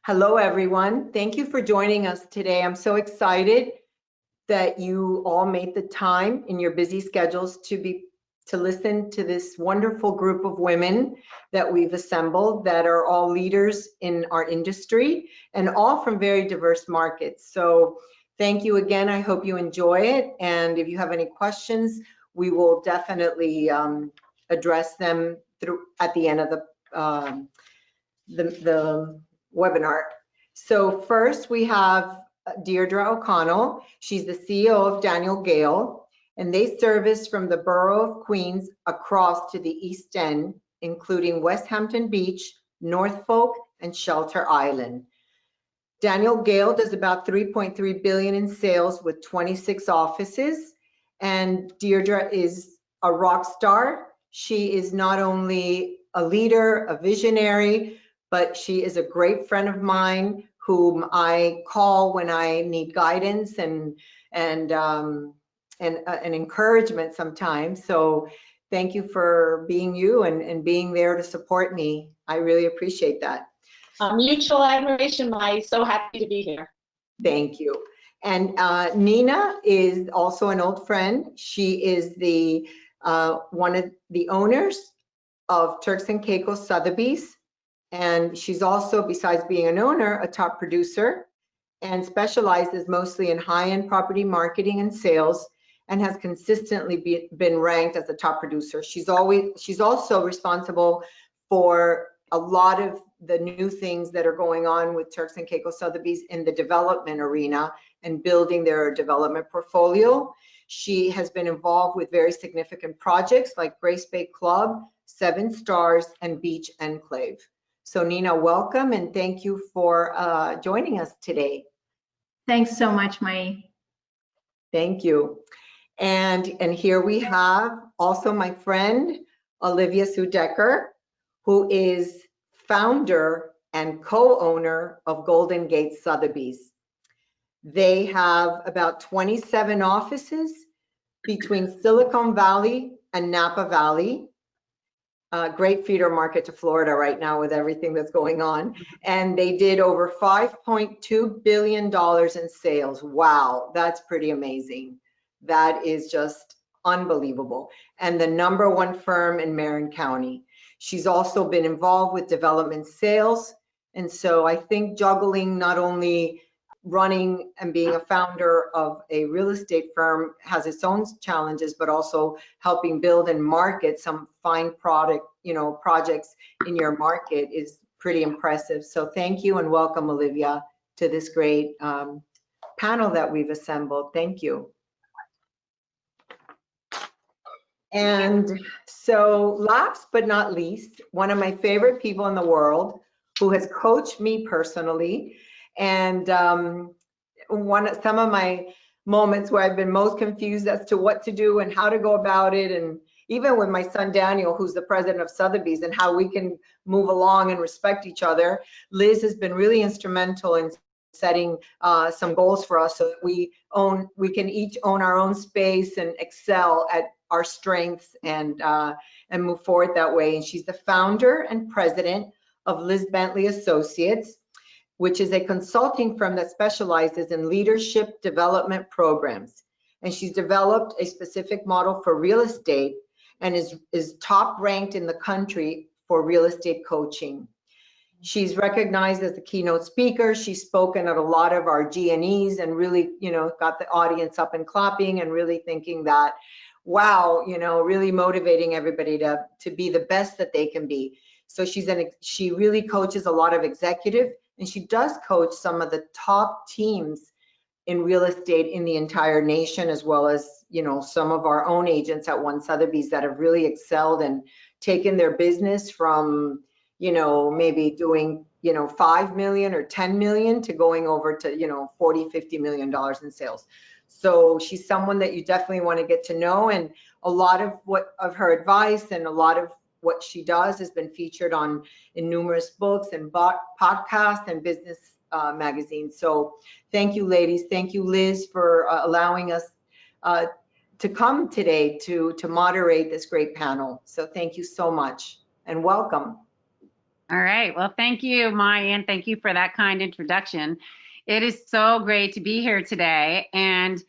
Hello, everyone. Thank you for joining us today. I'm so excited that you all made the time in your busy schedules to listen to this wonderful group of women that we've assembled that are all leaders in our industry and all from very diverse markets. So thank you again. I hope you enjoy it. And if you have any questions, we will definitely address them at the end of the webinar. So first we have Deirdre Connell. She's the CEO of Daniel Gale, and they service from the borough of Queens across to the East End, including West Hampton Beach, Norfolk, and Shelter Island. Daniel Gale does about 3.3 billion in sales with 26 offices, and Deirdre is a rock star. She is not only a leader, a visionary, but she is a great friend of mine whom I call when I need guidance and encouragement sometimes. So thank you for being you and being there to support me. I really appreciate that. Mutual admiration, Mayi. So happy to be here. Thank you. And Nina is also an old friend. She is the one of the owners of Turks and Caicos Sotheby's. And she's also, besides being an owner, a top producer and specializes mostly in high-end property marketing and sales and has consistently been ranked as a top producer. She's also responsible for a lot of the new things that are going on with Turks and Caicos Sotheby's in the development arena and building their development portfolio. She has been involved with very significant projects like Grace Bay Club, 7 Stars, and Beach Enclave. So Nina, welcome and thank you for joining us today. Thanks so much, Mayi. Thank you. And here we have also my friend, Olivia Sue Decker, who is founder and co-owner of Golden Gate Sotheby's. They have about 27 offices between Silicon Valley and Napa Valley. Great feeder market to Florida right now with everything that's going on. And they did over $5.2 billion in sales. Wow, that's pretty amazing. That is just unbelievable. And the #1 firm in Marin County. She's also been involved with development sales. And so I think juggling not only running and being a founder of a real estate firm has its own challenges, but also helping build and market some fine projects in your market is pretty impressive. So thank you and welcome, Olivia, to this great panel that we've assembled. Thank you. And so last but not least, one of my favorite people in the world who has coached me personally, and some of my moments where I've been most confused as to what to do and how to go about it, and even with my son Daniel, who's the president of Sotheby's, and how we can move along and respect each other. Liz has been really instrumental in setting some goals for us so that we can each own our own space and excel at our strengths and move forward that way. And she's the founder and president of Liz Bentley Associates, which is a consulting firm that specializes in leadership development programs. And she's developed a specific model for real estate and is top ranked in the country for real estate coaching. She's recognized as a keynote speaker. She's spoken at a lot of our G&Es and really, got the audience up and clapping and really thinking that, wow, really motivating everybody to be the best that they can be. So she really coaches a lot of executive, and she does coach some of the top teams in real estate in the entire nation, as well as, some of our own agents at One Sotheby's that have really excelled and taken their business from, maybe doing, 5 million or 10 million to going over to, 40, 50 million dollars in sales. So she's someone that you definitely want to get to know, and a lot of her advice and a lot of what she does has been featured in numerous books and podcasts and business magazines. So thank you, ladies. Thank you, Liz, for allowing us to come today to moderate this great panel. So thank you so much and welcome. All right. Well, thank you, Mayi, and thank you for that kind introduction. It is so great to be here today. And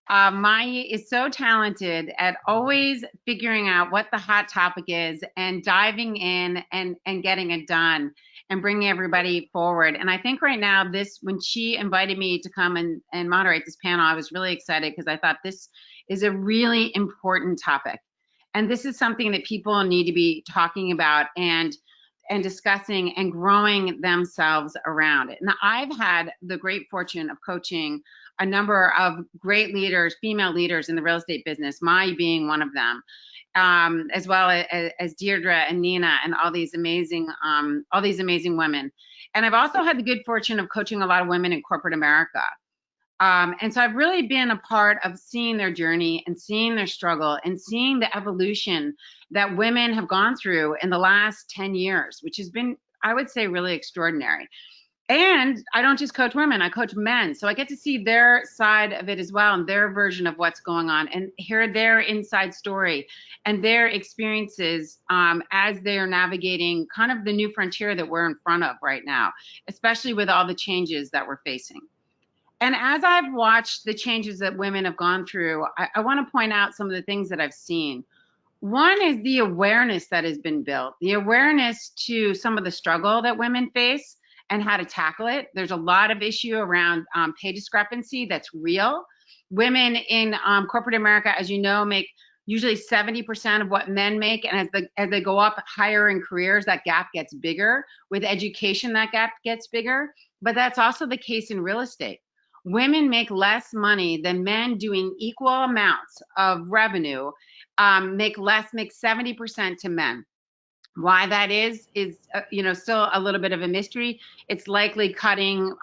Mayi is so talented at always figuring out what the hot topic is and diving in and getting it done and bringing everybody forward. And I think right now, when she invited me to come and moderate this panel, I was really excited because I thought this is a really important topic. And this is something that people need to be talking about and discussing and growing themselves around it. And I've had the great fortune of coaching a number of great leaders, female leaders in the real estate business, Mayi being one of them, as well as Deirdre and Nina and all these amazing women. And I've also had the good fortune of coaching a lot of women in corporate America. And so I've really been a part of seeing their journey and seeing their struggle and seeing the evolution that women have gone through in the last 10 years, which has been, I would say, really extraordinary. And I don't just coach women, I coach men. So I get to see their side of it as well and their version of what's going on and hear their inside story and their experiences as they're navigating kind of the new frontier that we're in front of right now, especially with all the changes that we're facing. And as I've watched the changes that women have gone through, I want to point out some of the things that I've seen. One is the awareness that has been built, the awareness to some of the struggle that women face and how to tackle it. There's a lot of issue around pay discrepancy that's real. Women in corporate America, as you know, make usually 70% of what men make. And as they go up higher in careers, that gap gets bigger. With education, that gap gets bigger. But that's also the case in real estate. Women make less money than men doing equal amounts of revenue, make 70% to men. Why that is still a little bit of a mystery. It's likely cutting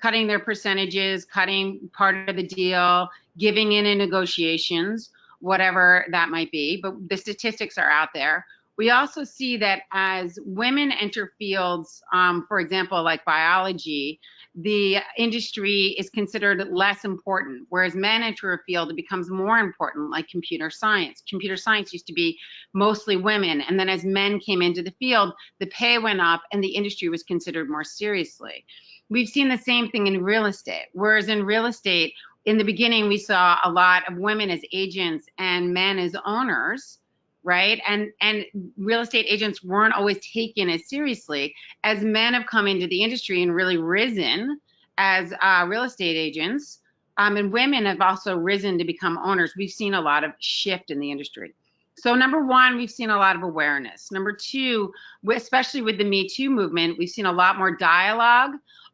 their percentages, cutting part of the deal, giving in negotiations, whatever that might be. But the statistics are out there. We also see that as women enter fields, for example, like biology, the industry is considered less important, whereas men enter a field, it becomes more important, like computer science. Computer science used to be mostly women, and then as men came into the field, the pay went up and the industry was considered more seriously. We've seen the same thing in real estate, whereas in real estate, in the beginning, we saw a lot of women as agents and men as owners, right? And real estate agents weren't always taken as seriously. As men have come into the industry and really risen as real estate agents, and women have also risen to become owners, we've seen a lot of shift in the industry. So number one, we've seen a lot of awareness. Number two, especially with the Me Too movement, we've seen a lot more dialogue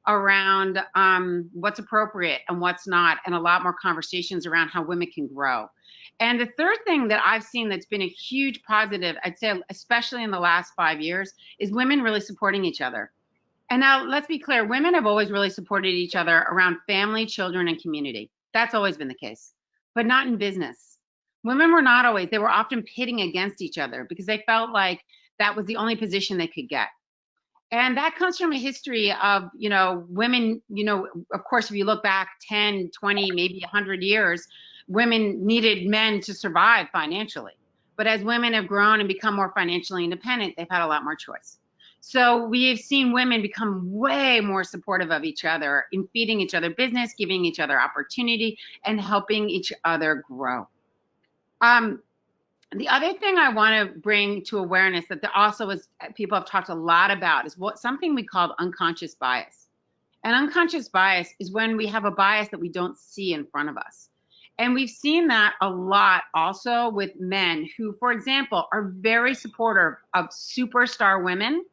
around what's appropriate and what's not, and a lot more conversations around how women can grow. And the third thing that I've seen that's been a huge positive, I'd say, especially in the last 5 years, is women really supporting each other. And now let's be clear, women have always really supported each other around family, children, and community. That's always been the case, but not in business. Women were not always, they were often pitting against each other because they felt like that was the only position they could get. And that comes from a history of, women, of course, if you look back 10, 20, maybe 100 years, women needed men to survive financially. But as women have grown and become more financially independent, they've had a lot more choice. So we have seen women become way more supportive of each other in feeding each other business, giving each other opportunity, and helping each other grow. The other thing I want to bring to awareness that people have talked a lot about is something we call unconscious bias. And unconscious bias is when we have a bias that we don't see in front of us. And we've seen that a lot also with men who, for example, are very supportive of superstar women,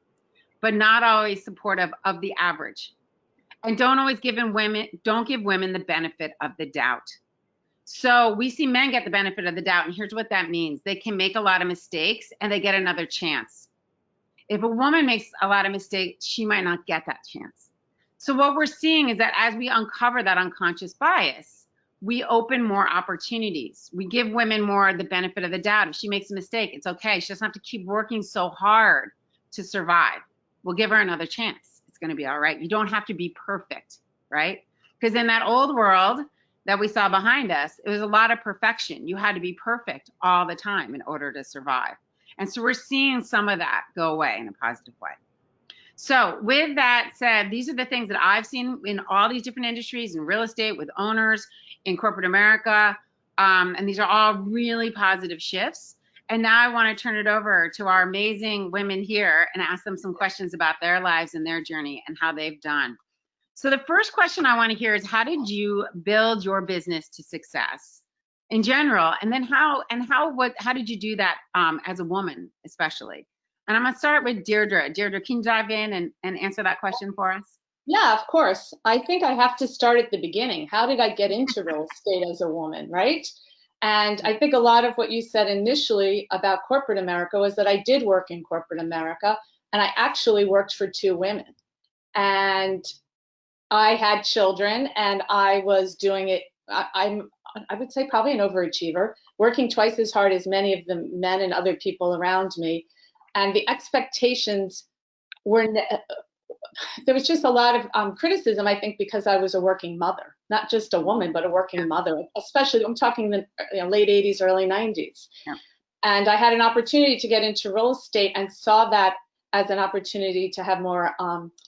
but not always supportive of the average. And don't give women the benefit of the doubt. So we see men get the benefit of the doubt, and here's what that means. They can make a lot of mistakes and they get another chance. If a woman makes a lot of mistakes, she might not get that chance. So what we're seeing is that as we uncover that unconscious bias, we open more opportunities. We give women more the benefit of the doubt. If she makes a mistake, it's okay. She doesn't have to keep working so hard to survive. We'll give her another chance. It's going to be all right. You don't have to be perfect, right? Because in that old world that we saw behind us, it was a lot of perfection. You had to be perfect all the time in order to survive. And so we're seeing some of that go away in a positive way. So with that said, these are the things that I've seen in all these different industries, in real estate, with owners, in corporate America. And these are all really positive shifts. And now I want to turn it over to our amazing women here and ask them some questions about their lives and their journey and how they've done. So the first question I want to hear is, how did you build your business to success in general? And then how did you do that as a woman, especially? And I'm going to start with Deirdre. Deirdre, can you dive in and answer that question for us? Yeah, of course. I think I have to start at the beginning. How did I get into real estate as a woman, right? And I think a lot of what you said initially about corporate America was that I did work in corporate America, and I actually worked for 2 women. And I had children, and I was doing it. I would say probably an overachiever, working twice as hard as many of the men and other people around me. And the expectations were, there was just a lot of criticism, I think, because I was a working mother, not just a woman, but a working mother, especially, I'm talking the late 80s, early 90s. Yeah. And I had an opportunity to get into real estate and saw that as an opportunity to have more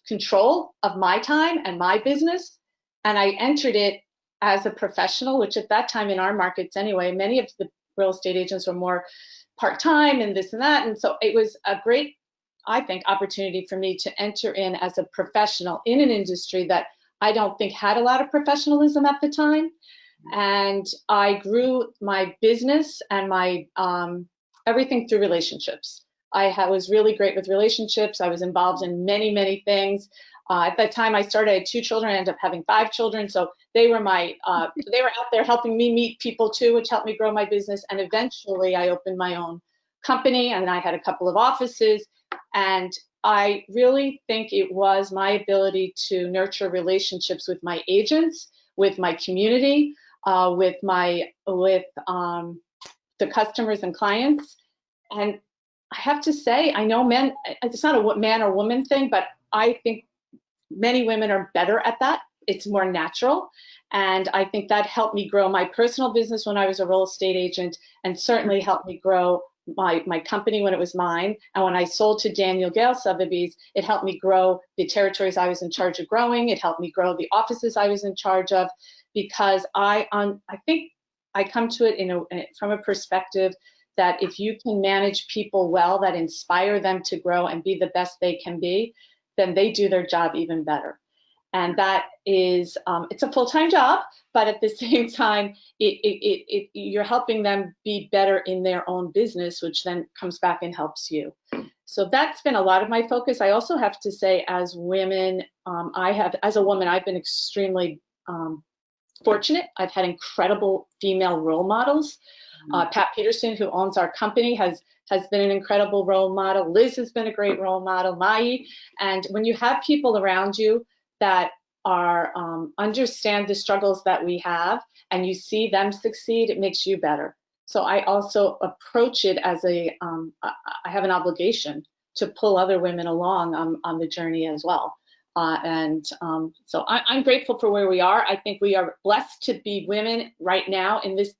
control of my time and my business. And I entered it as a professional, which at that time in our markets anyway, many of the real estate agents were more part-time and this and that. And so it was a great, I think, opportunity for me to enter in as a professional in an industry that I don't think had a lot of professionalism at the time. And I grew my business and my everything through relationships. I was really great with relationships. I was involved in many, many things. At that time I started, I had 2 children. I ended up having 5 children. So they were my, they were out there helping me meet people too, which helped me grow my business. And eventually I opened my own company, and I had a couple of offices. And I really think it was my ability to nurture relationships with my agents, with my community, with the customers and clients. And I have to say, I know men, it's not a man or woman thing, but I think many women are better at that. It's more natural. And I think that helped me grow my personal business when I was a real estate agent, and certainly helped me grow my company when it was mine. And when I sold to Daniel Gale Sotheby's, it helped me grow the territories I was in charge of growing. It helped me grow the offices I was in charge of, because I think I come to it from a perspective that if you can manage people well, that inspire them to grow and be the best they can be, then they do their job even better. And that is, it's a full-time job, but at the same time, you're helping them be better in their own business, which then comes back and helps you. So that's been a lot of my focus. I also have to say, as women, as a woman, I've been extremely fortunate. I've had incredible female role models. Pat Peterson, who owns our company, has been an incredible role model. Liz has been a great role model, Mayi. And when you have people around you that are understand the struggles that we have, and you see them succeed, it makes you better. So I also approach it as I have an obligation to pull other women along on the journey as well. So I'm grateful for where we are. I think we are blessed to be women right now in this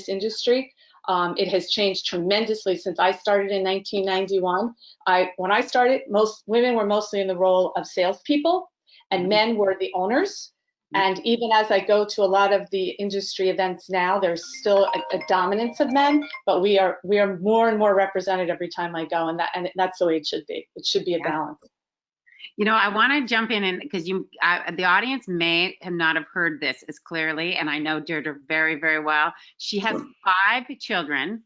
industry. It has changed tremendously since I started in 1991. When I started, most women were mostly in the role of salespeople, and men were the owners. And even as I go to a lot of the industry events now, there's still a dominance of men, but we are more and more represented every time I go, and that's the way it should be. It should be a balance. You know, I want to jump in, because the audience may not have heard this as clearly, and I know Deirdre very, very well. She has 5 children.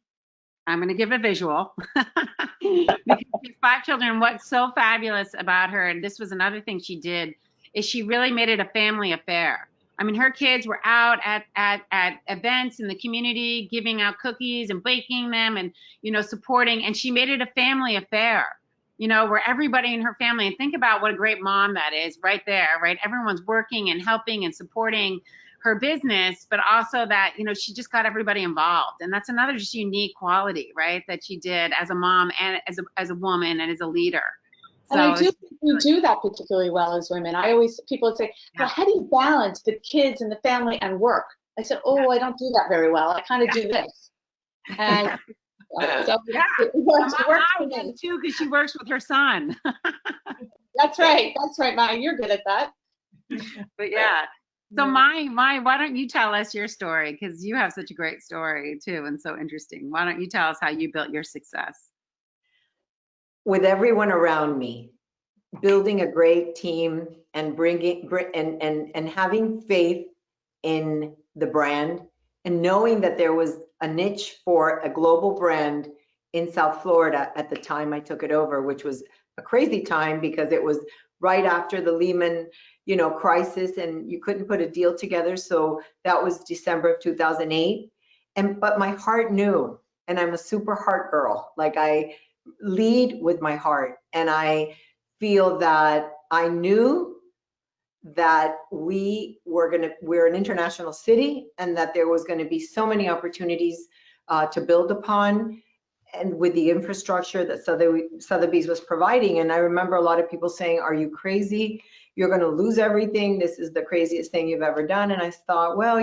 I'm going to give a visual because she has 5 children. What's so fabulous about her, and this was another thing she did, is she really made it a family affair. I mean, her kids were out at events in the community, giving out cookies and baking them, and supporting. And she made it a family affair. Where everybody in her family, and think about what a great mom that is right there, right? Everyone's working and helping and supporting her business, but also that, she just got everybody involved. And that's another just unique quality, right? That she did as a mom and as a woman and as a leader. And I do think we do that particularly well as women. People would say, well, how do you balance the kids and the family and work? I said, I don't do that very well. I kind of do this. And so it works for me too, because she works with her son. That's right. That's right, Mayi. You're good at that. But yeah. So Mayi, why don't you tell us your story? Because you have such a great story too, and so interesting. Why don't you tell us how you built your success? With everyone around me, building a great team and and having faith in the brand, and knowing that there was a niche for a global brand in South Florida at the time I took it over, which was a crazy time because it was right after the Lehman, crisis, and you couldn't put a deal together. So that was December of 2008. But my heart knew, and I'm a super heart girl. Like, I lead with my heart, and I feel that I knew that we're an international city, and that there was going to be so many opportunities to build upon, and with the infrastructure that Sotheby's was providing. And I remember a lot of people saying, "Are you crazy? You're going to lose everything. This is the craziest thing you've ever done." And I thought, well,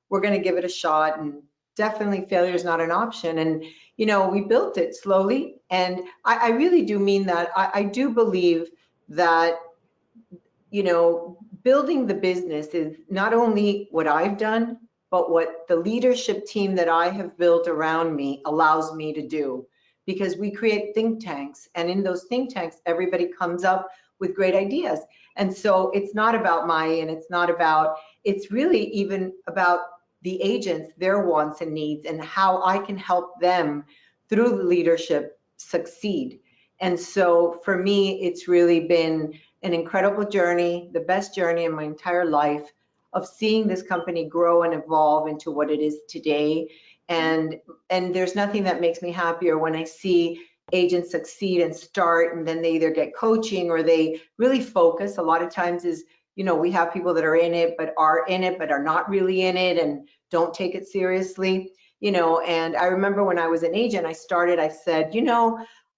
we're going to give it a shot, and definitely failure is not an option. And we built it slowly, and I really do mean that. I do believe that building the business is not only what I've done, but what the leadership team that I have built around me allows me to do. Because we create think tanks, and in those think tanks, everybody comes up with great ideas. And so it's not about Mayi, and it's really even about the agents, their wants and needs, and how I can help them through the leadership succeed. And so for me, it's really been an incredible journey, the best journey in my entire life, of seeing this company grow and evolve into what it is today. And there's nothing that makes me happier when I see agents succeed and start, and then they either get coaching or they really focus. A lot of times is, we have people that are in it but are not really in it and don't take it seriously. And I remember when I was an agent, I said,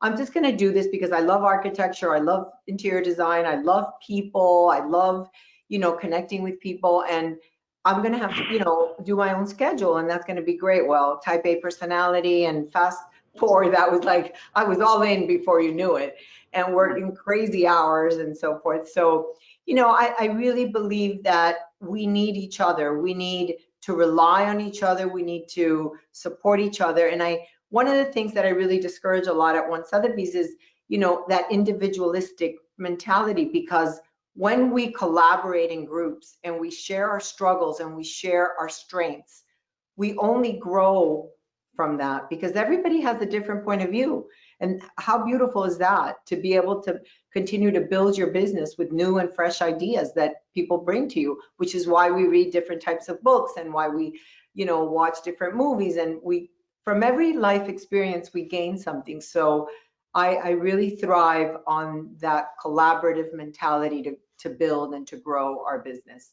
I'm just going to do this because I love architecture. I love interior design. I love people. I love, connecting with people. And I'm going to have to, do my own schedule, and that's going to be great. Well, type A personality, and fast forward, that was like, I was all in before you knew it, and working crazy hours and so forth. So, I really believe that we need each other. We need to rely on each other. We need to support each other. And one of the things that I really discourage a lot at One Sotheby's is, that individualistic mentality, because when we collaborate in groups and we share our struggles and we share our strengths, we only grow from that, because everybody has a different point of view. And how beautiful is that, to be able to continue to build your business with new and fresh ideas that people bring to you, which is why we read different types of books, and why we, watch different movies, and from every life experience, we gain something. So I really thrive on that collaborative mentality to build and to grow our business.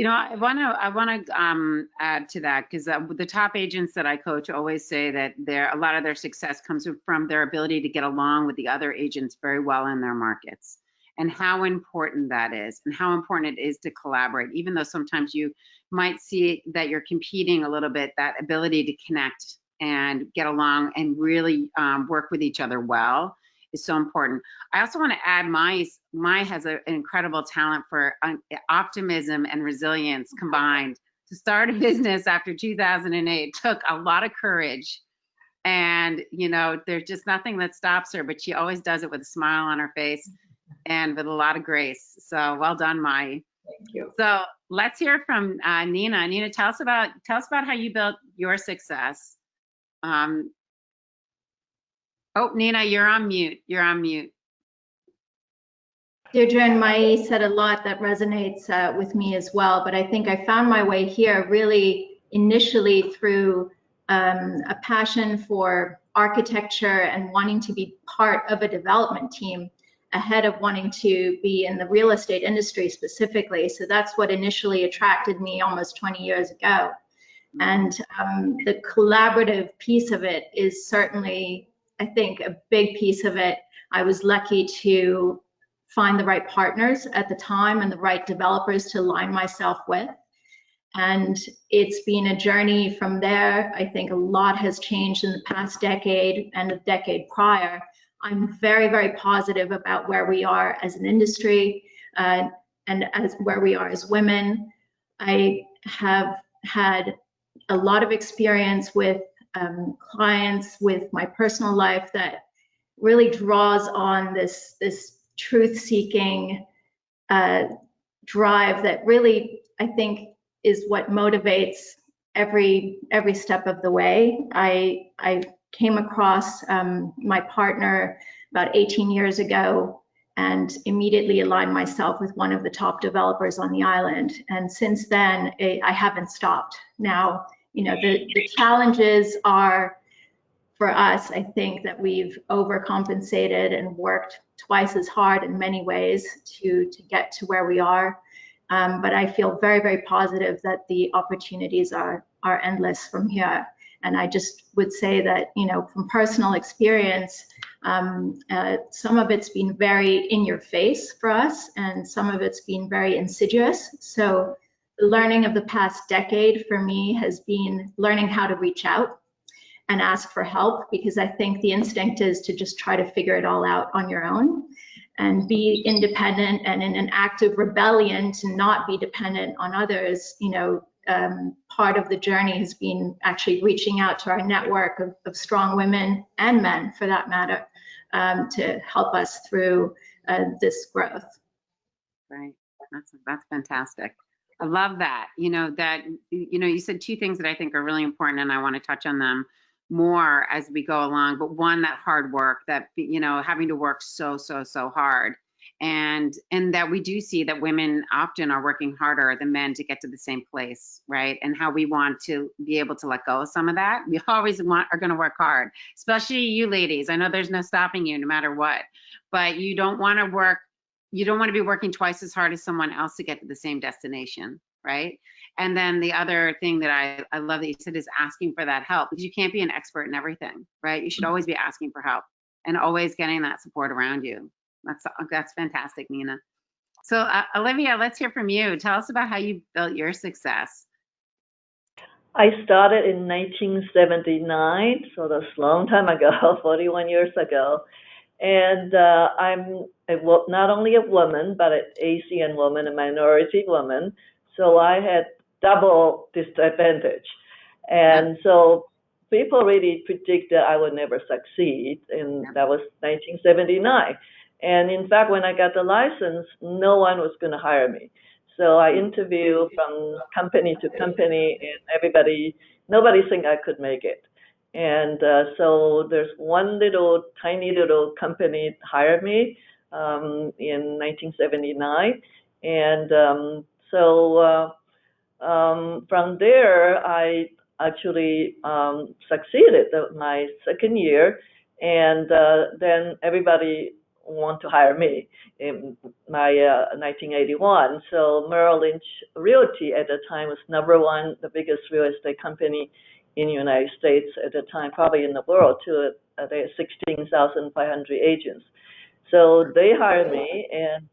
I want to add to that, because the top agents that I coach always say that a lot of their success comes from their ability to get along with the other agents very well in their markets, and how important that is, and how important it is to collaborate. Even though sometimes you might see that you're competing a little bit, that ability to connect and get along and really work with each other well is so important. I also want to add, Mayi has an incredible talent for optimism and resilience combined. To start a business after 2008 took a lot of courage, and there's just nothing that stops her, but she always does it with a smile on her face and with a lot of grace. So well done, Mayi. Thank you. So let's hear from Nina. Nina, tell us about how you built your success. Oh, Nina, you're on mute. Deirdre and Mayi said a lot that resonates with me as well, but I think I found my way here really initially through a passion for architecture and wanting to be part of a development team ahead of wanting to be in the real estate industry specifically. So that's what initially attracted me almost 20 years ago. And the collaborative piece of it is certainly, I think, a big piece of it. I was lucky to find the right partners at the time and the right developers to align myself with. And it's been a journey from there. I think a lot has changed in the past decade and the decade prior. I'm very, very positive about where we are as an industry and as where we are as women. I have had a lot of experience with clients, with my personal life, that really draws on this truth-seeking drive that really, I think, is what motivates every step of the way. I came across my partner about 18 years ago and immediately aligned myself with one of the top developers on the island. And since then, I haven't stopped. Now, you know, the challenges are, for us, I think that we've overcompensated and worked twice as hard in many ways to get to where we are. But I feel very, very positive that the opportunities are endless from here. And I just would say that, you know, from personal experience, some of it's been very in your face for us, and some of it's been very insidious. So the learning of the past decade for me has been learning how to reach out and ask for help, because I think the instinct is to just try to figure it all out on your own and be independent and in an active rebellion to not be dependent on others. You know, part of the journey has been actually reaching out to our network of strong women and men, for that matter, to help us through this growth. Right. That's fantastic. I love that. You said two things that I think are really important, and I want to touch on them more as we go along. But one, that hard work, that, having to work so hard. And that we do see that women often are working harder than men to get to the same place, right? And how we want to be able to let go of some of that. We always are going to work hard, especially you ladies. I know there's no stopping you no matter what, but you don't want to be working twice as hard as someone else to get to the same destination, right? And then the other thing that I love that you said is asking for that help, because you can't be an expert in everything, right? You should always be asking for help and always getting that support around you. That's fantastic, Nina. So Olivia, let's hear from you. Tell us about how you built your success. I started in 1979, so that's a long time ago, 41 years ago. And I'm not only a woman, but an Asian woman, a minority woman. So I had double disadvantage. And so people really predicted I would never succeed. And that was 1979. And in fact, when I got the license, no one was going to hire me. So I interviewed from company to company, and nobody think I could make it. And so there's one tiny little company hired me in 1979. And from there, I actually succeeded my second year. And then everybody want to hire me in my 1981. So Merrill Lynch Realty at the time was #1, the biggest real estate company in the United States at the time, probably in the world too. They had 16,500 agents. So they hired me, and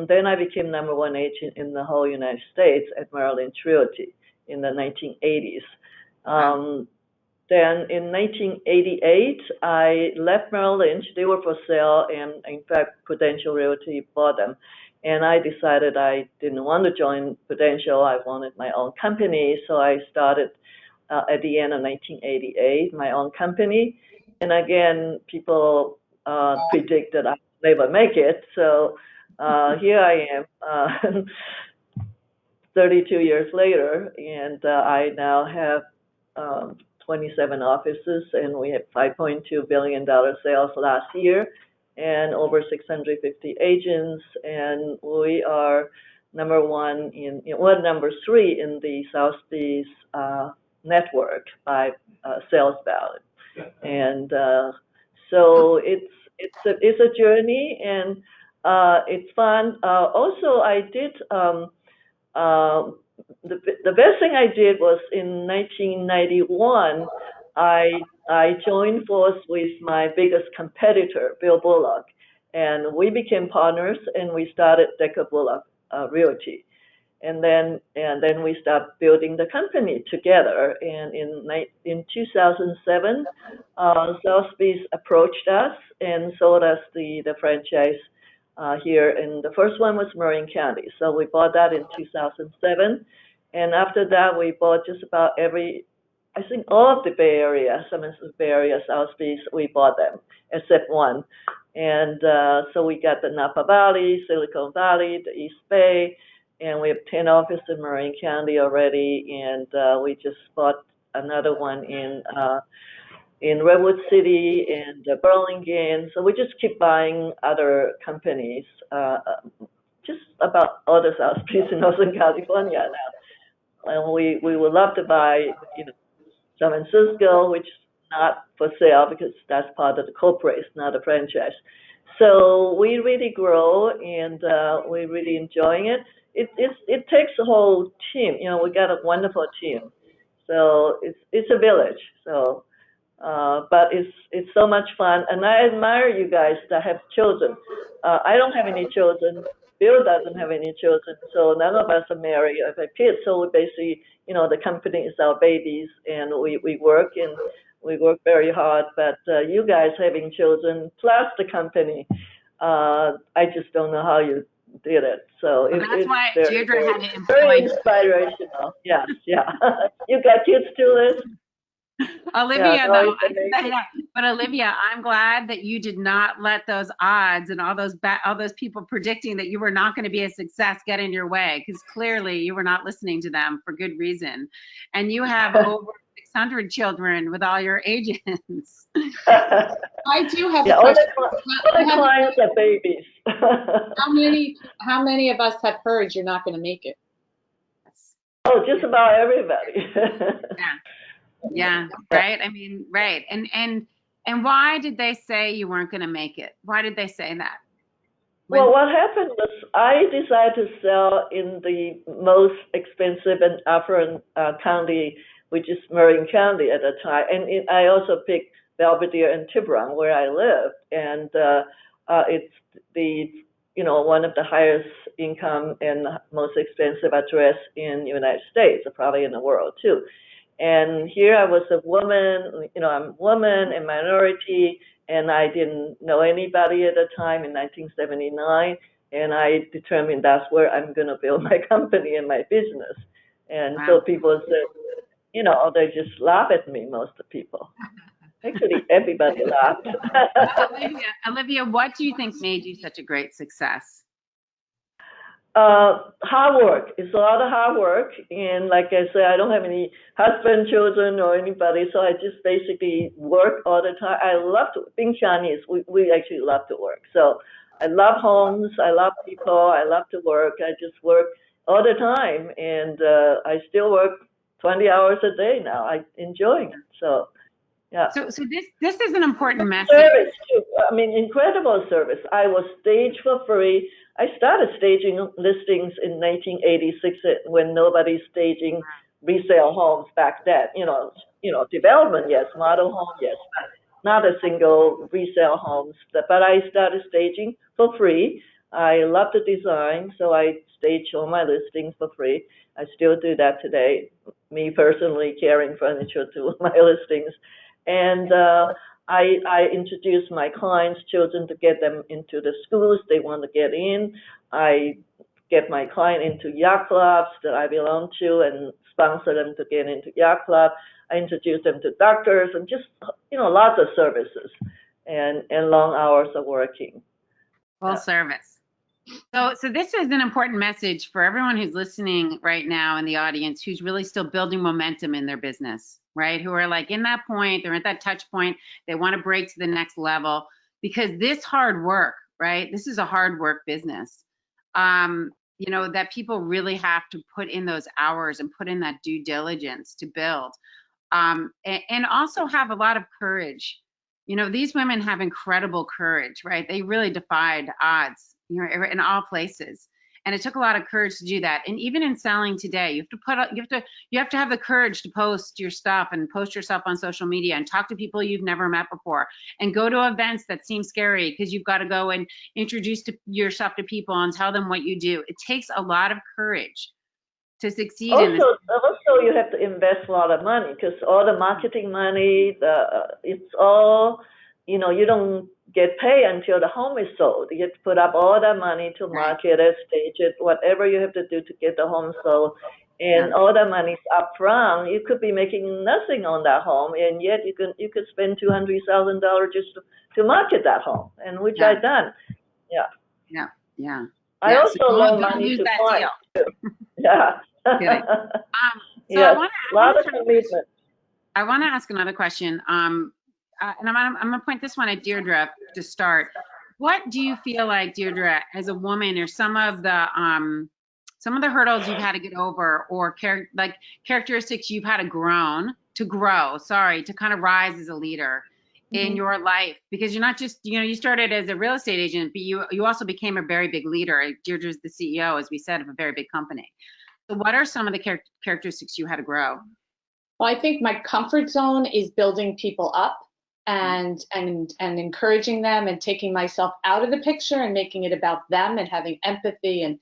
then I became #1 agent in the whole United States at Merrill Lynch Realty in the 1980s. Then in 1988, I left Merrill Lynch. They were for sale, and in fact, Prudential Realty bought them. And I decided I didn't want to join Prudential. I wanted my own company. So I started at the end of 1988, my own company. And again, people predicted I would never make it. So here I am, 32 years later, and I now have 27 offices, and we had $5.2 billion sales last year, and over 650 agents, and we are #3 in the Southeast network by sales value, and so it's a journey, and it's fun. Also, I did. The best thing I did was in 1991, I joined force with my biggest competitor, Bill Bullock, and we became partners, and we started Decker Bullock Realty. And then we start building the company together. And in 2007, Sotheby's approached us and sold us the franchise here. And the first one was Marin County. So we bought that in 2007. And after that, we bought just about I think all of the Bay Area, some of the Bay Area Sotheby's, we bought them, except one. And so we got the Napa Valley, Silicon Valley, the East Bay, and we have 10 offices in Marin County already, and we just bought another one in Redwood City and Burlingame. So we just keep buying other companies, just about all the Sotheby's in Northern California now. And we would love to buy, San Francisco, which is not for sale because that's part of the corporate, it's not a franchise. So we really grow, and we're really enjoying it. It takes a whole team. We got a wonderful team. So it's a village. So, but it's so much fun, and I admire you guys that have children. I don't have any children. Bill doesn't have any children, so none of us are married or have kids. So we basically, the company is our babies, and we work very hard. But you guys having children plus the company, I just don't know how you did it. So that's why Deirdre had to employ. Very inspirational. Yes, yeah. You got kids too, Liz? Olivia, though, but Olivia, I'm glad that you did not let those odds and all those people predicting that you were not going to be a success get in your way, because clearly you were not listening to them for good reason. And you have over 600 children with all your agents. I do have a all question. All the clients are babies. How many of us have heard you're not going to make it? Oh, just about everybody. Yeah, right. I mean, right. And why did they say you weren't going to make it? Why did they say that? Well, what happened was I decided to sell in the most expensive and affluent county, which is Marin County at the time. And I also picked Belvedere and Tiburon, where I lived. And it's one of the highest income and most expensive address in the United States, probably in the world too. And here I was a woman, I'm a woman and minority, and I didn't know anybody at the time in 1979. And I determined that's where I'm going to build my company and my business. And so people said, they just laugh at me, most of the people. Actually, everybody laughed. Olivia, what do you think made you such a great success? Hard work. It's a lot of hard work. And like I said, I don't have any husband, children, or anybody, so I just basically work all the time. I love to, being Chinese, we actually love to work. So I love homes, I love people, I love to work. I just work all the time, and I still work 20 hours a day now. I'm enjoying it. So, yeah. So this is an important message. Service too. I mean, incredible service. I was staged for free. I started staging listings in 1986 when nobody's staging resale homes back then. Development, yes, model home, yes, not a single resale homes. But I started staging for free. I love the design, so I stage all my listings for free. I still do that today. Me personally carrying furniture to my listings. And I introduce my clients' children to get them into the schools they want to get in. I get my client into yacht clubs that I belong to and sponsor them to get into yacht club. I introduce them to doctors and just, lots of services and long hours of working. Full service. So this is an important message for everyone who's listening right now in the audience, who's really still building momentum in their business, right? Who are like in that point, they're at that touch point, they want to break to the next level, because this hard work, right? This is a hard work business. That people really have to put in those hours and put in that due diligence to build, and also have a lot of courage. These women have incredible courage, right? They really defied odds, in all places. And it took a lot of courage to do that. And even in selling today, you have to have the courage to post your stuff and post yourself on social media and talk to people you've never met before and go to events that seem scary because you've got to go and introduce yourself to people and tell them what you do. It takes a lot of courage to succeed in this? Also, you have to invest a lot of money because all the marketing money, it's all, you don't get paid until the home is sold. You have to put up all that money to market it, stage it, whatever you have to do to get the home sold. And all the money is up front. You could be making nothing on that home, and yet you could spend $200,000 just to market that home, and which I done. Yeah. I also loan don't money lose to that clients deal. too. Yeah. Kidding. Yes, I a lot of commitment. I want to ask another question. And I'm going to point this one at Deirdre to start. What do you feel like, Deirdre, as a woman, or some of the hurdles you've had to get over, or characteristics you've had to grow, to kind of rise as a leader in your life? Because you're not just, you started as a real estate agent, but you also became a very big leader. Deirdre's the CEO, as we said, of a very big company. So what are some of the characteristics you had to grow? Well, I think my comfort zone is building people up and encouraging them and taking myself out of the picture and making it about them and having empathy. And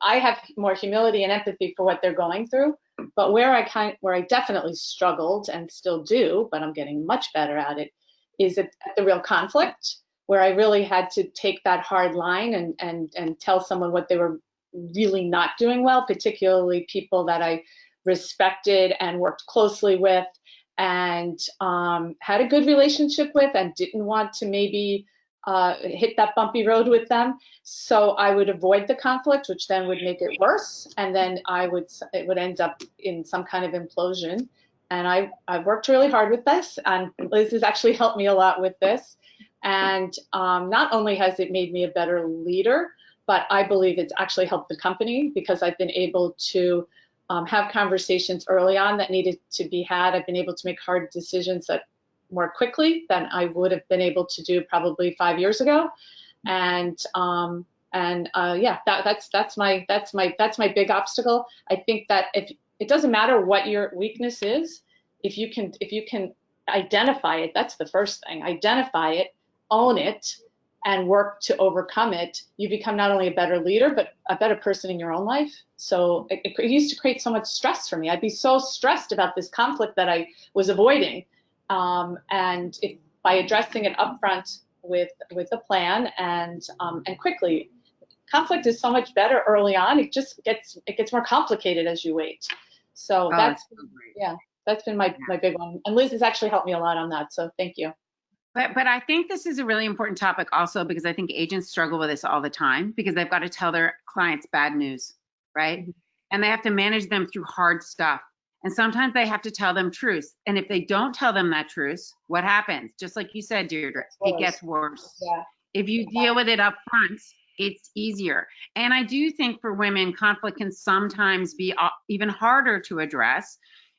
I have more humility and empathy for what they're going through. But where I definitely struggled and still do, but I'm getting much better at it, is at the real conflict, where I really had to take that hard line and tell someone what they were really not doing well, particularly people that I respected and worked closely with and had a good relationship with, and didn't want to maybe hit that bumpy road with them. So I would avoid the conflict, which then would make it worse, and then it would end up in some kind of implosion. And I worked really hard with this, and Liz has actually helped me a lot with this. And not only has it made me a better leader, but I believe it's actually helped the company, because I've been able to have conversations early on that needed to be had. I've been able to make hard decisions that more quickly than I would have been able to do probably 5 years ago. And that's my big obstacle. I think that if it doesn't matter what your weakness is, if you can identify it, that's the first thing. Identify it, own it, and work to overcome it, you become not only a better leader, but a better person in your own life. So it used to create so much stress for me. I'd be so stressed about this conflict that I was avoiding. And by addressing it upfront with a plan and quickly, conflict is so much better early on. It gets more complicated as you wait. So that's been my big one. And Liz has actually helped me a lot on that. So thank you. But I think this is a really important topic also, because I think agents struggle with this all the time, because they've got to tell their clients bad news, right? Mm-hmm. And they have to manage them through hard stuff. And sometimes they have to tell them truth. And if they don't tell them that truth, what happens? Just like you said, Deirdre, it gets worse. Yeah. If you deal with it up front, it's easier. And I do think for women, conflict can sometimes be even harder to address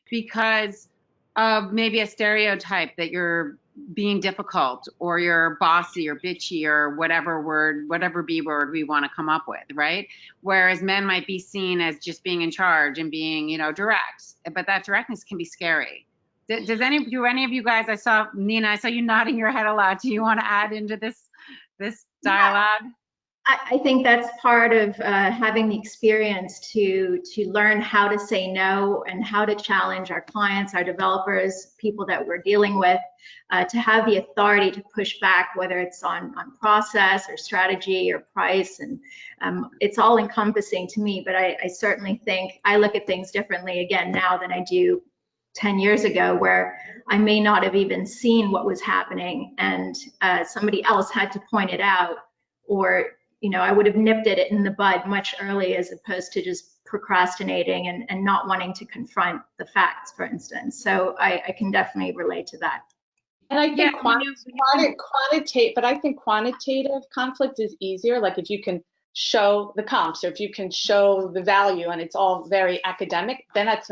because of maybe a stereotype that you're being difficult, or you're bossy or bitchy, or whatever B word we want to come up with, right? Whereas men might be seen as just being in charge and being, direct, but that directness can be scary. Do any of you guys, I saw Nina, I saw you nodding your head a lot. Do you want to add into this dialogue? Yeah. I think that's part of having the experience to learn how to say no and how to challenge our clients, our developers, people that we're dealing with, to have the authority to push back, whether it's on process or strategy or price. And it's all encompassing to me, but I certainly think I look at things differently again now than I do 10 years ago, where I may not have even seen what was happening, and somebody else had to point it out, or I would have nipped it in the bud much earlier, as opposed to just procrastinating and not wanting to confront the facts, for instance. So I can definitely relate to that. And I think quantitative conflict is easier. Like if you can show the comps, or if you can show the value, and it's all very academic, then it's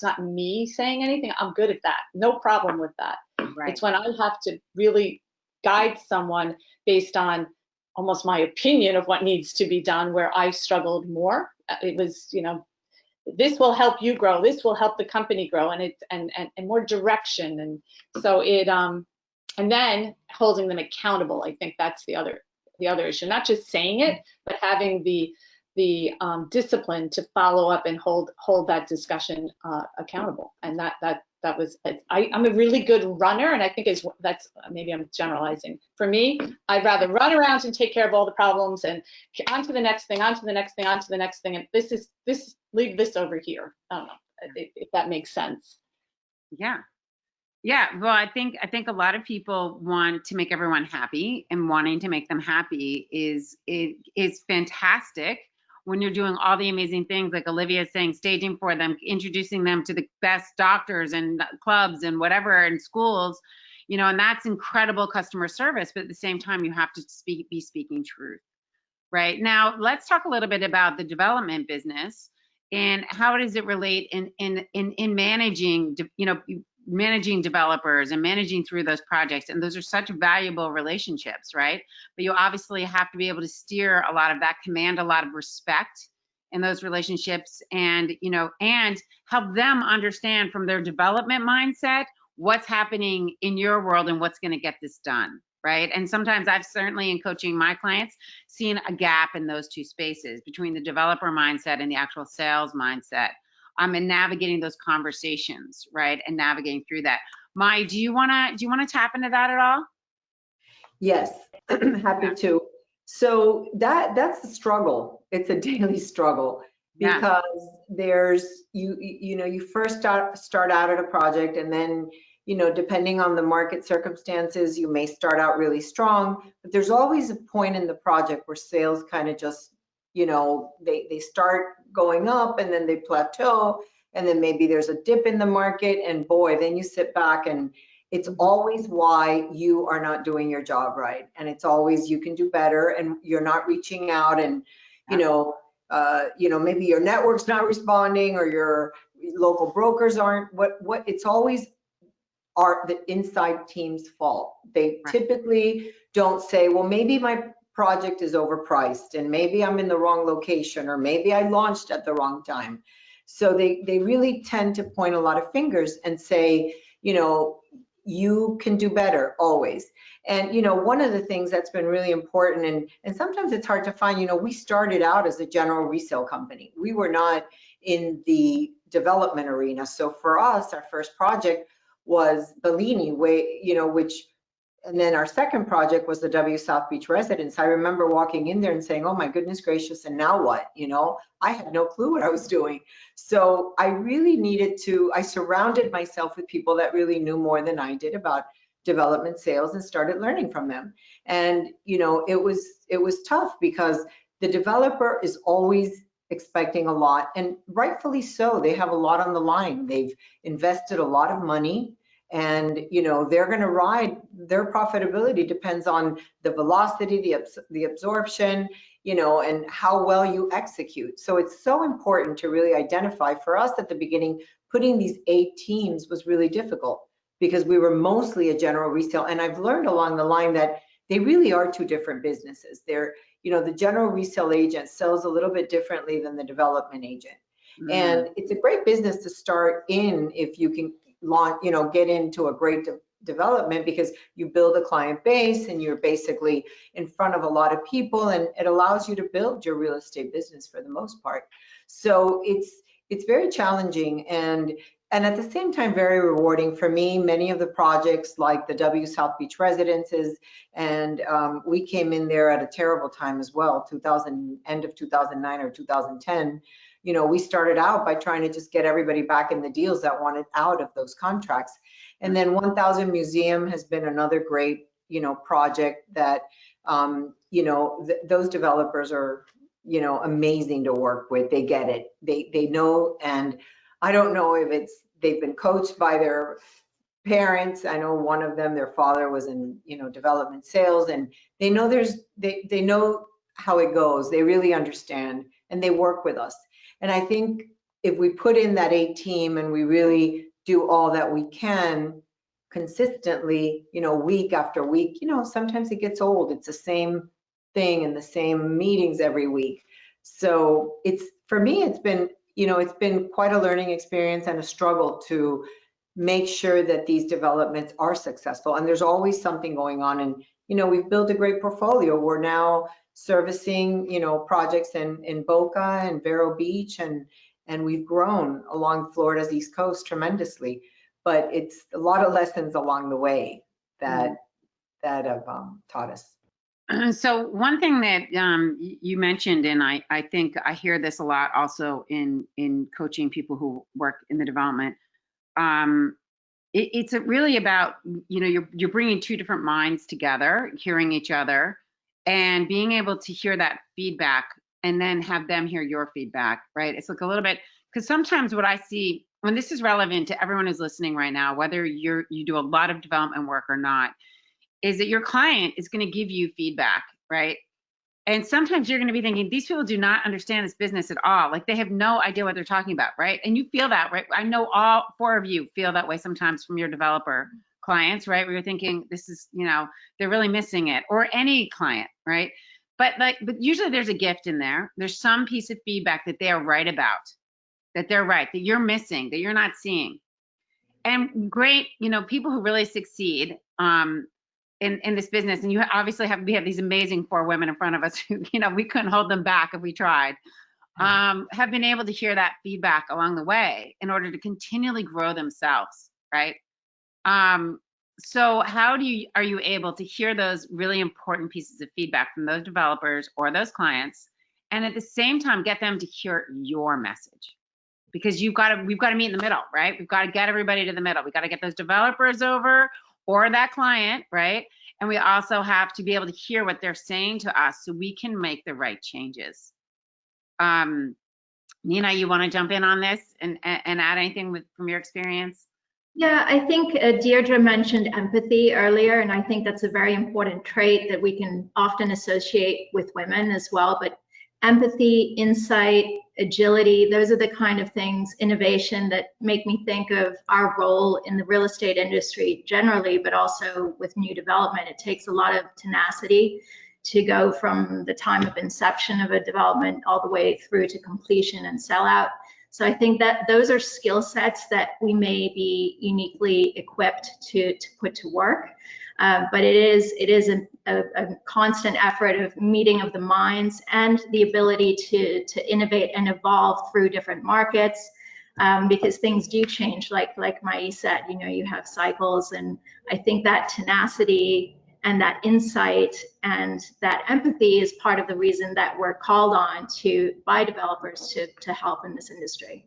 not me saying anything. I'm good at that. No problem with that. Right. It's when I have to really guide someone based on almost my opinion of what needs to be done, where I struggled more. It was, this will help you grow. This will help the company grow, and it's and more direction. And so it and then holding them accountable. I think that's the other issue. Not just saying it, but having the the discipline to follow up and hold that discussion accountable. And that was, I'm a really good runner, and I think that's maybe I'm generalizing. For me, I'd rather run around and take care of all the problems and on to the next thing, on to the next thing, on to the next thing. And leave this over here. I don't know if that makes sense. Yeah. Yeah, well, I think a lot of people want to make everyone happy, and wanting to make them happy is fantastic when you're doing all the amazing things like Olivia is saying, staging for them, introducing them to the best doctors and clubs and whatever and schools, you know, and that's incredible customer service. But at the same time, you have to be speaking truth. Right now, let's talk a little bit about the development business and how does it relate in managing, you know, managing developers and managing through those projects. And those are such valuable relationships, right? But you obviously have to be able to steer a lot of that, command a lot of respect in those relationships, and, you know, and help them understand from their development mindset what's happening in your world and what's going to get this done, right? And sometimes I've certainly, in coaching my clients, seen a gap in those two spaces between the developer mindset and the actual sales mindset. And navigating those conversations, right? And navigating through that. Mayi, do you wanna tap into that at all? Yes, happy to. So that's the struggle. It's a daily struggle because there's you first start out at a project, and then, you know, depending on the market circumstances, you may start out really strong, but there's always a point in the project where sales kind of just, you know, they start going up and then they plateau, and then maybe there's a dip in the market, and boy, then you sit back, and it's always why you are not doing your job right. And it's always you can do better, and you're not reaching out, and you know, maybe your network's not responding, or your local brokers aren't. What it's always are the inside team's fault. They typically don't say, well, maybe my project is overpriced, and maybe I'm in the wrong location, or maybe I launched at the wrong time. So they really tend to point a lot of fingers and say, you know, you can do better always. And, you know, one of the things that's been really important, and sometimes it's hard to find, you know, we started out as a general resale company. We were not in the development arena. So for us, our first project was Bellini, and then our second project was the W South Beach residence. I remember walking in there and saying, oh my goodness gracious, and now what? You know, I had no clue what I was doing. So I really I surrounded myself with people that really knew more than I did about development sales, and started learning from them. And, you know, it was tough because the developer is always expecting a lot, and rightfully so. They have a lot on the line. They've invested a lot of money. And, you know, they're going to ride, their profitability depends on the velocity, the absorption, you know, and how well you execute. So it's so important to really identify. For us at the beginning, putting these 8 teams was really difficult because we were mostly a general resale. And I've learned along the line that they really are 2 different businesses. They're, you know, the general resale agent sells a little bit differently than the development agent. And it's a great business to start in if you can get into a great development, because you build a client base and you're basically in front of a lot of people, and it allows you to build your real estate business for the most part. So it's very challenging and at the same time very rewarding for me. Many of the projects like the W South Beach residences, and we came in there at a terrible time as well, end of 2009 or 2010. You know, we started out by trying to just get everybody back in the deals that wanted out of those contracts. And then 1000 Museum has been another great, you know, project that, those developers are, you know, amazing to work with. They get it. They know, and I don't know if they've been coached by their parents. I know one of them, their father was in, you know, development sales, and they know they know how it goes. They really understand, and they work with us. And I think if we put in that 8 team and we really do all that we can consistently, you know, week after week, you know, sometimes it gets old. It's the same thing and the same meetings every week. So for me, it's been quite a learning experience and a struggle to make sure that these developments are successful. And there's always something going on. And, you know, we've built a great portfolio. We're now servicing, projects in Boca and Vero Beach, and we've grown along Florida's East Coast tremendously. But it's a lot of lessons along the way that have taught us. So one thing that you mentioned, and I think I hear this a lot also in coaching people who work in the development, it's really about, you're bringing two different minds together, hearing each other, and being able to hear that feedback and then have them hear your feedback, right? It's like a little bit, because sometimes what I see, when this is relevant to everyone who's listening right now, whether you do a lot of development work or not, is that your client is going to give you feedback, right? And sometimes you're going to be thinking, these people do not understand this business at all. Like they have no idea what they're talking about, right? And you feel that, right? I know all four of you feel that way sometimes from your developer clients, right? Where you're thinking, this is, they're really missing it, or any client, right? But usually there's a gift in there. There's some piece of feedback that they are right about, that they're right, that you're missing, that you're not seeing. And great, people who really succeed, in this business, and you obviously we have these amazing four women in front of us who, we couldn't hold them back if we tried, have been able to hear that feedback along the way in order to continually grow themselves, right? So how are you able to hear those really important pieces of feedback from those developers or those clients, and at the same time get them to hear your message? Because we've got to meet in the middle, right? We've got to get everybody to the middle. We got to get those developers over, or that client, right? And we also have to be able to hear what they're saying to us so we can make the right changes. Nina, you want to jump in on this and add anything from your experience? Yeah, I think Deirdre mentioned empathy earlier, and I think that's a very important trait that we can often associate with women as well. But empathy, insight, agility, those are the kind of things, innovation, that make me think of our role in the real estate industry generally, but also with new development. It takes a lot of tenacity to go from the time of inception of a development all the way through to completion and sellout. So I think that those are skill sets that we may be uniquely equipped to put to work. But it is a constant effort of meeting of the minds and the ability to innovate and evolve through different markets, because things do change. Like Mayi said, you have cycles, and I think that tenacity and that insight and that empathy is part of the reason that we're called on by developers to help in this industry.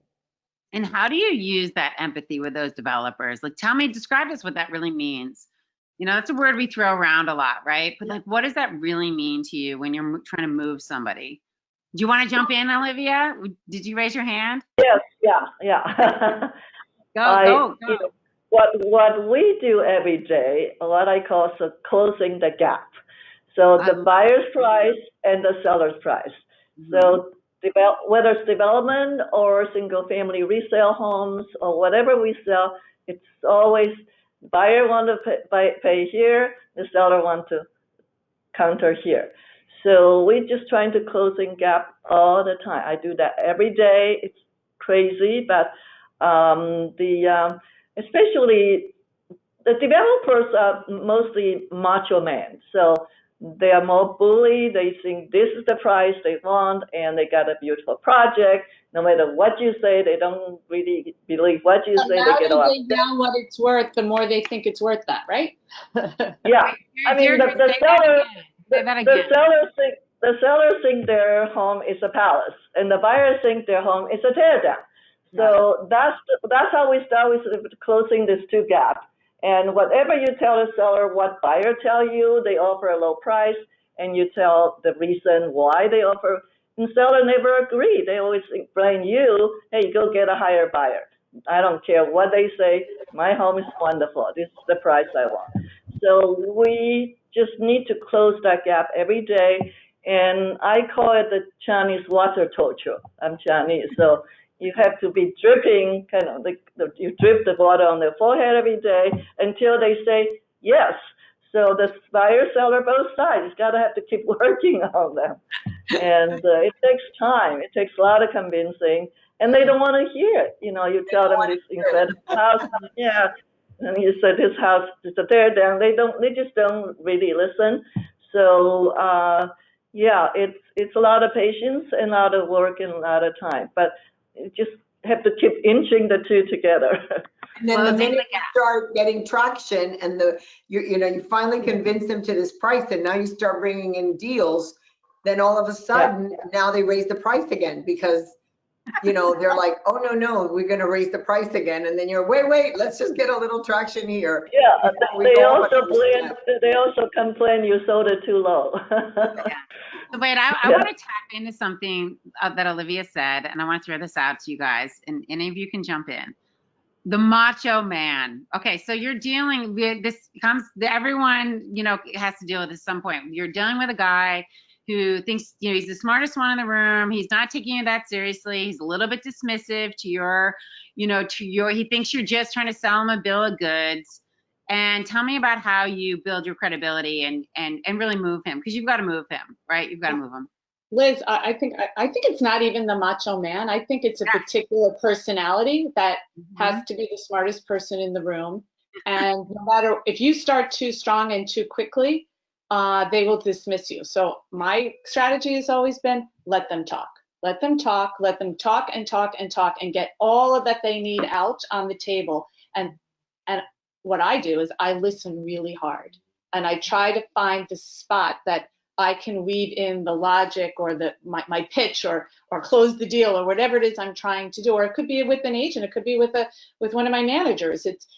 And how do you use that empathy with those developers? Like, describe to us what that really means. That's a word we throw around a lot, right? But what does that really mean to you when you're trying to move somebody? Do you want to jump in, Olivia? Did you raise your hand? Yes, yeah. Go. What we do every day, what I call closing the gap. So the buyer's price and the seller's price. Mm-hmm. So whether it's development or single family resale homes or whatever we sell, it's always buyer want to pay here, the seller want to counter here. So we're just trying to closing gap all the time. I do that every day. It's crazy, but especially the developers are mostly macho men. So they are more bully. They think this is the price they want, and they got a beautiful project. No matter what you say, they don't really believe what you say. They get a lot. The more they down what it's worth, the more they think it's worth that, right? Yeah, I mean the sellers think their home is a palace, and the buyers think their home is a teardown. So that's how we start with closing these two gaps. And whatever you tell the seller, what buyer tell you, they offer a low price, and you tell the reason why they offer. And seller never agree. They always blame you. Hey, go get a higher buyer. I don't care what they say. My home is wonderful. This is the price I want. So we just need to close that gap every day. And I call it the Chinese water torture. I'm Chinese, so you have to be dripping, you drip the water on their forehead every day until they say yes. So the buyer, seller, both sides, got to have to keep working on them. And it takes time. It takes a lot of convincing. And they don't want to hear it. You tell them this incredible house, and you said this house is a tear down. They just don't really listen. So Yeah, it's a lot of patience and a lot of work and a lot of time, but you just have to keep inching the two together. And then the minute you start getting traction and you finally convince them to this price, and now you start bringing in deals, then all of a sudden now they raise the price again because they're like, oh no, we're going to raise the price again, and then you're wait, let's just get a little traction here. Yeah, they also complain you sold it too low. So wait, I want to tap into something that Olivia said, and I want to throw this out to you guys, and any of you can jump in. The macho man. Okay, so you're dealing with this. Everyone has to deal with this at some point. You're dealing with a guy who thinks he's the smartest one in the room. He's not taking you that seriously. He's a little bit dismissive to your, he thinks you're just trying to sell him a bill of goods. And tell me about how you build your credibility and really move him, because you've got to move him, right? You've got to move him. Liz, I think it's not even the macho man. I think it's a particular personality that has to be the smartest person in the room. And no matter if you start too strong and too quickly, they will dismiss you. So my strategy has always been let them talk. Let them talk. Let them talk and talk and talk and get all of that they need out on the table. And what I do is I listen really hard, and I try to find the spot that I can weave in the logic or my pitch or close the deal or whatever it is I'm trying to do. Or it could be with an agent, it could be with one of my managers. It's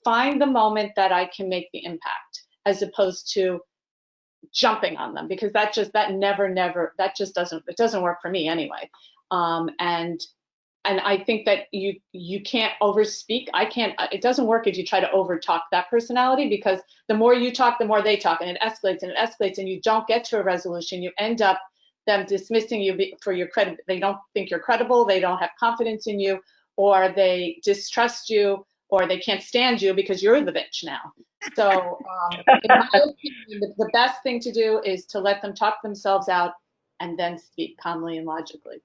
find the moment that I can make the impact, as opposed to jumping on them, because that just doesn't work for me anyway. And I think that you can't overspeak. It doesn't work if you try to overtalk that personality, because the more you talk, the more they talk, and it escalates and you don't get to a resolution. You end up them dismissing you for your credit. They don't think you're credible. They don't have confidence in you, or they distrust you, or they can't stand you because you're the bitch now. So in my opinion, the best thing to do is to let them talk themselves out and then speak calmly and logically.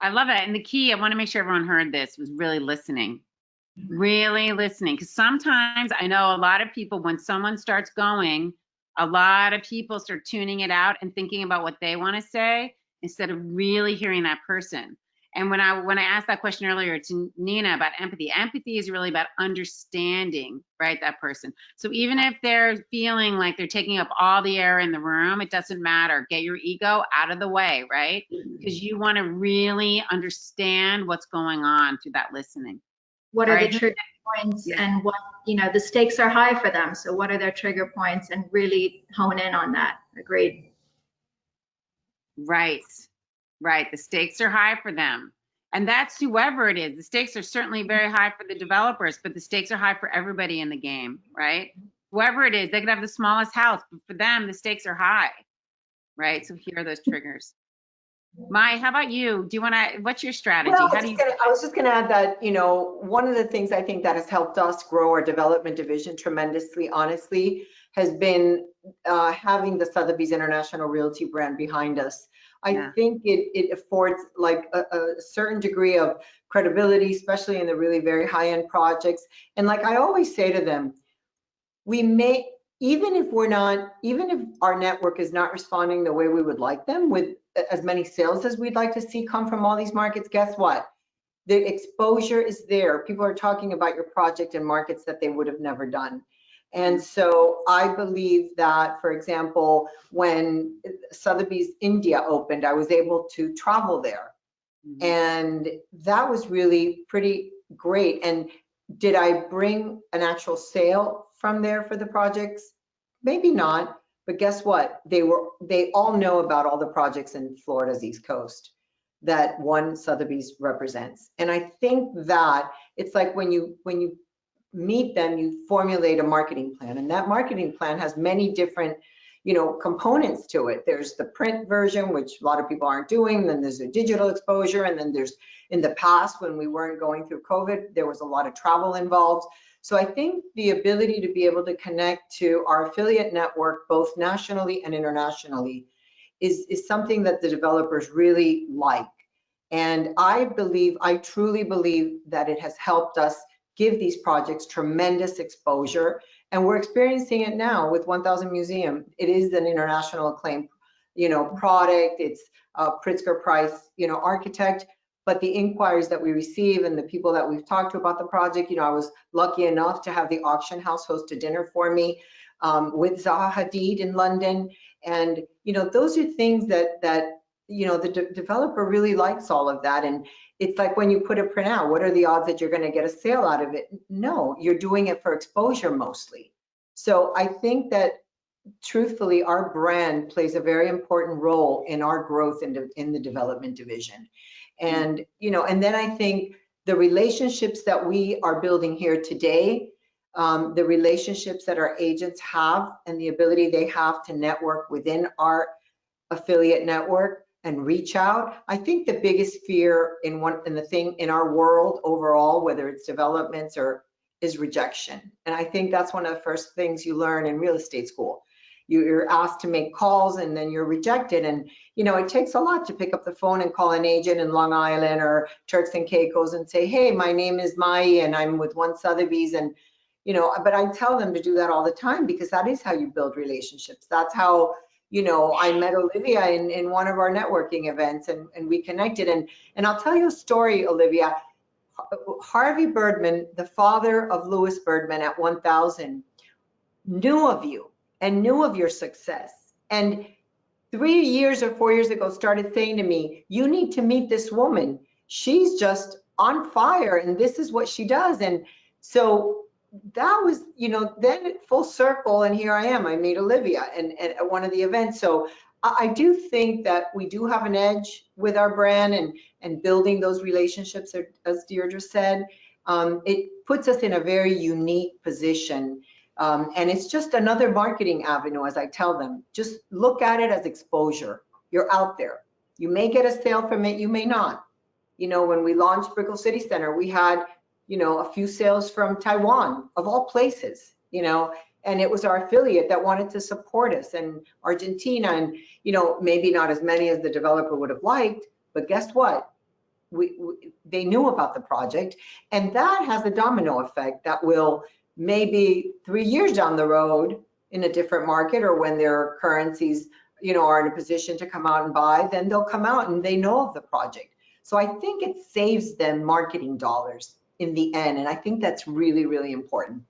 I love it. And the key, I want to make sure everyone heard this, was really listening. Really listening. Because sometimes I know a lot of people, when someone starts going, a lot of people start tuning it out and thinking about what they want to say instead of really hearing that person. And when I asked that question earlier to Nina about empathy is really about understanding, right, that person. So even if they're feeling like they're taking up all the air in the room, it doesn't matter. Get your ego out of the way, right? Because you want to really understand what's going on through that listening. What are the trigger points, and what, the stakes are high for them. So what are their trigger points, and really hone in on that. Agreed. Right. The stakes are high for them. And that's whoever it is. The stakes are certainly very high for the developers, but the stakes are high for everybody in the game, right? Whoever it is, they could have the smallest house, but for them, the stakes are high, right? So here are those triggers. Mayi, how about you? What's your strategy? Well, I was just going to add that, one of the things I think that has helped us grow our development division tremendously, honestly, has been having the Sotheby's International Realty brand behind us. I think it affords like a certain degree of credibility, especially in the really very high-end projects. And like I always say to them, even if our network is not responding the way we would like them, with as many sales as we'd like to see come from all these markets, guess what? The exposure is there. People are talking about your project in markets that they would have never done. And so I believe that, for example, when Sotheby's India opened, I was able to travel there. And that was really pretty great. And did I bring an actual sale from there for the projects? Maybe not, but guess what? They all know about all the projects in Florida's East Coast that one Sotheby's represents. And I think that it's like when you meet them, you formulate a marketing plan, and that marketing plan has many different components to it. There's the print version, which a lot of people aren't doing, then there's the digital exposure, and then there's, in the past when we weren't going through COVID, there was a lot of travel involved. So I think the ability to be able to connect to our affiliate network both nationally and internationally is something that the developers really like. And I truly believe that it has helped us give these projects tremendous exposure, and we're experiencing it now with 1000 Museum. It is an international acclaimed product, it's Pritzker Price, architect. But the inquiries that we receive and the people that we've talked to about the project, I was lucky enough to have the auction house host a dinner for me with Zaha Hadid in London. And, those are things that the developer really likes all of that. And it's like when you put a print out, what are the odds that you're going to get a sale out of it? No, you're doing it for exposure mostly. So I think that truthfully, our brand plays a very important role in our growth in the development division. And, and then I think the relationships that we are building here today, the relationships that our agents have and the ability they have to network within our affiliate network and reach out. I think the biggest fear in our world overall, whether it's developments is rejection. And I think that's one of the first things you learn in real estate school. You're asked to make calls and then you're rejected. And, it takes a lot to pick up the phone and call an agent in Long Island or Turks and Caicos and say, hey, my name is Mayi and I'm with One Sotheby's. And, but I tell them to do that all the time because that is how you build relationships. That's how, I met Olivia in one of our networking events and we connected. And I'll tell you a story, Olivia. Harvey Birdman, the father of Louis Birdman at 1000, knew of you and knew of your success. And 3 years or 4 years ago started saying to me, you need to meet this woman. She's just on fire and this is what she does. And so that was, then full circle. And here I am, I made Olivia and at one of the events. So I do think that we do have an edge with our brand and building those relationships, as Deirdre said. It puts us in a very unique position. And it's just another marketing avenue, as I tell them. Just look at it as exposure. You're out there. You may get a sale from it, you may not. When we launched Brickell City Center, we had, a few sales from Taiwan, of all places, and it was our affiliate that wanted to support us, and Argentina, and, maybe not as many as the developer would have liked, but guess what? They knew about the project, and that has a domino effect that will maybe 3 years down the road in a different market or when their currencies, are in a position to come out and buy, then they'll come out and they know of the project. So I think it saves them marketing dollars in the end. And I think that's really, really important.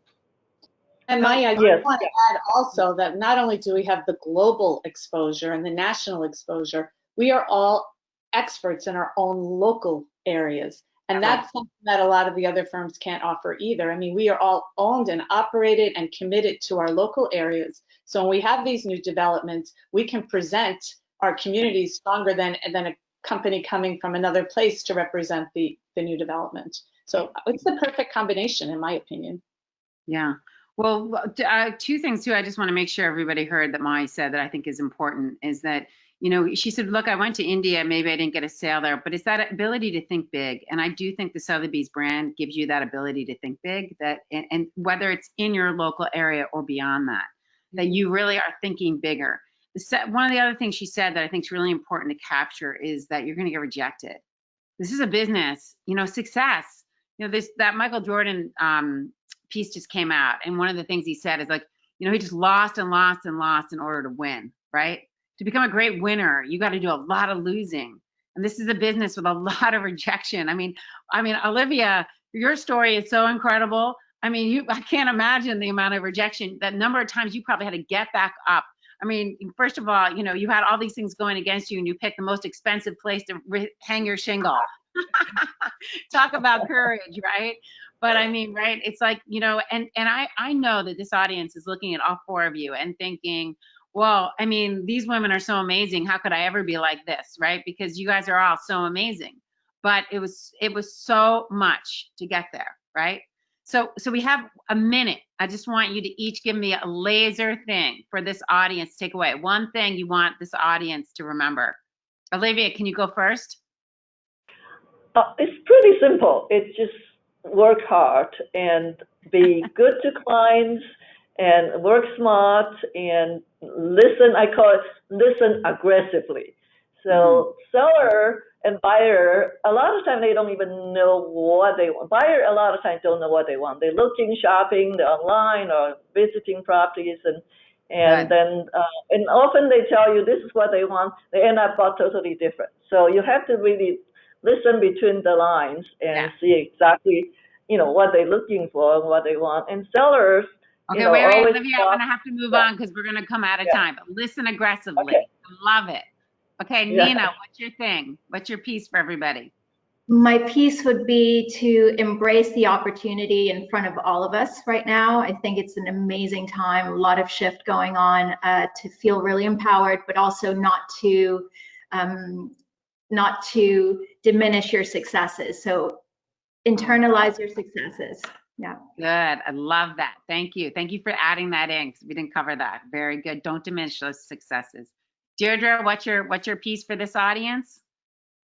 And Mayi, I just want to add also that not only do we have the global exposure and the national exposure, we are all experts in our own local areas. And that's something that a lot of the other firms can't offer either. I mean, we are all owned and operated and committed to our local areas. So when we have these new developments, we can present our communities stronger than a company coming from another place to represent the new development. So it's the perfect combination, in my opinion. Yeah. Well, two things too. I just want to make sure everybody heard that Mayi said that I think is important is that, she said, look, I went to India, maybe I didn't get a sale there, but it's that ability to think big. And I do think the Sotheby's brand gives you that ability to think big, and whether it's in your local area or beyond that you really are thinking bigger. One of the other things she said that I think is really important to capture is that you're going to get rejected. This is a business, success. That Michael Jordan piece just came out, and one of the things he said is like, he just lost and lost and lost in order to win, right? To become a great winner, you got to do a lot of losing. And this is a business with a lot of rejection. I mean, Olivia, your story is so incredible. I mean, I can't imagine the amount of rejection, that number of times you probably had to get back up. I mean, first of all, you had all these things going against you and you picked the most expensive place to hang your shingle. Talk about courage, right? But I mean, right, it's like, and I know that this audience is looking at all four of you and thinking, well, I mean, these women are so amazing. How could I ever be like this, right? Because you guys are all so amazing. But it was so much to get there, right? So we have a minute. I just want you to each give me a laser thing for this audience to take away. One thing you want this audience to remember. Olivia, can you go first? It's pretty simple. It's just work hard and be good to clients and work smart and listen. I call it listen aggressively. So seller and buyer, a lot of time they don't even know what they want. Buyer, a lot of times don't know what they want. They're looking, shopping, they're online or visiting properties, And Good. then, and often they tell you this is what they want, they end up bought totally different. So you have to really listen between the lines and Yeah. see exactly, what they're looking for and what they want. And sellers, Okay, wait, always Olivia, I'm gonna have to move yeah, on because we're gonna come out of yeah. time, but listen aggressively. Okay. Love it. Okay, Yeah. Nina, what's your thing? What's your piece for everybody? My piece would be to embrace the opportunity in front of all of us right now. I think it's an amazing time, a lot of shift going on, to feel really empowered, but also not to diminish your successes. So internalize your successes. Yeah. Good. I love that. Thank you. Thank you for adding that in because we didn't cover that. Very good. Don't diminish those successes. Deirdre, what's your piece for this audience?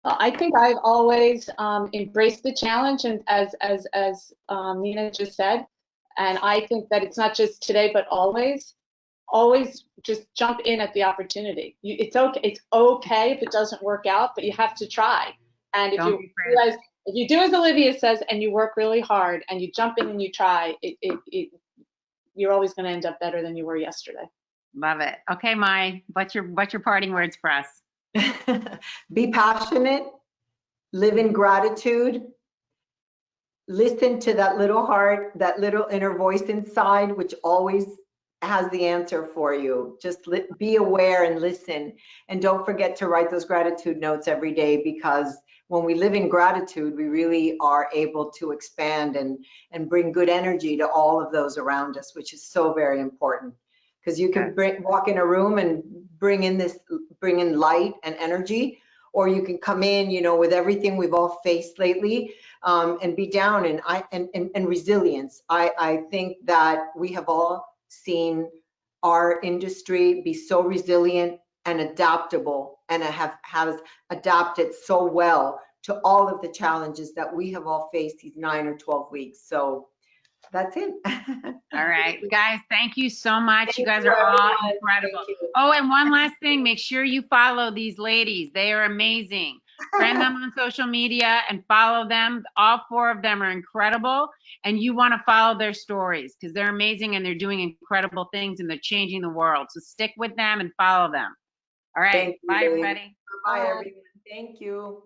I think I've always embraced the challenge, and as Nina just said, and I think that it's not just today, but always just jump in at the opportunity. It's okay. It's okay if it doesn't work out, but you have to try. And if Don't you be afraid. realize, if you do as Olivia says, and you work really hard, and you jump in and you try, you're always going to end up better than you were yesterday. Love it. Okay, Mayi, what's your parting words for us? Be passionate, live in gratitude, listen to that little heart, that little inner voice inside, which always has the answer for you. Just be aware and listen. And don't forget to write those gratitude notes every day, because when we live in gratitude, we really are able to expand and bring good energy to all of those around us, which is so very important. Because you can walk in a room and bring in light and energy, or you can come in, with everything we've all faced lately, and be down and resilience. I think that we have all seen our industry be so resilient and adaptable, and has adapted so well to all of the challenges that we have all faced these 9 or 12 weeks. So that's it. All right, guys, thank you so much. Thank You guys you, are all everyone. incredible. Thank you. Oh, and one last thing, make sure you follow these ladies. They are amazing. Friend them on social media and follow them. All 4 of them are incredible, and you want to follow their stories because they're amazing and they're doing incredible things and they're changing the world. So stick with them and follow them. All right, Thank you, bye, Lily. everybody. Bye, everyone. Thank you.